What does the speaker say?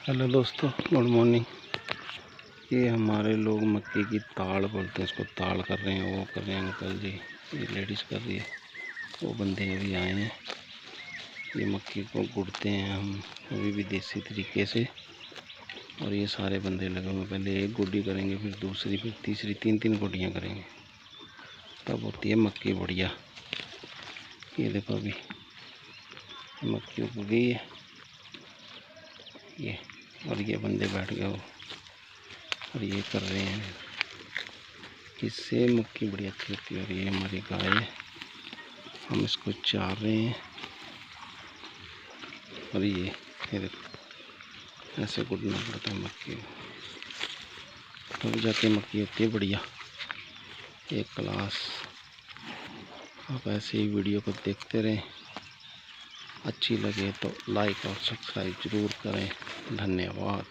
Hello दोस्तों, good morning. ये हमारे लोग मक्के की ताड़ बोलते हैं, इसको ताड़ कर रहे हैं। वो कर रहे हैं अंकल जी, ये लेडीज़ कर रही है, वो बंदे अभी आए हैं। ये मक्के को गुड़ते हैं हम अभी भी देसी तरीके से। और ये सारे बंदे लगे हुए, पहले एक गुड्डी करेंगे, फिर दूसरी, फिर तीसरी, तीन गुड्डियाँ करेंगे, तब होती है मक्की बढ़िया। ये देखो अभी मक्की उग गई है ये, और ये बंदे बैठ गए हो और ये कर रहे हैं, इससे मक्की बड़ी अच्छी होती है। और ये हमारी गाय है, हम इसको चार रहे हैं। और ये देखो ऐसे गुड़ना पड़ता है मक्की को, तब जाके मक्की होती है बढ़िया, एक क्लास। आप ऐसे ही वीडियो को देखते रहें, अच्छी लगे तो लाइक और सब्सक्राइब ज़रूर करें। धन्यवाद।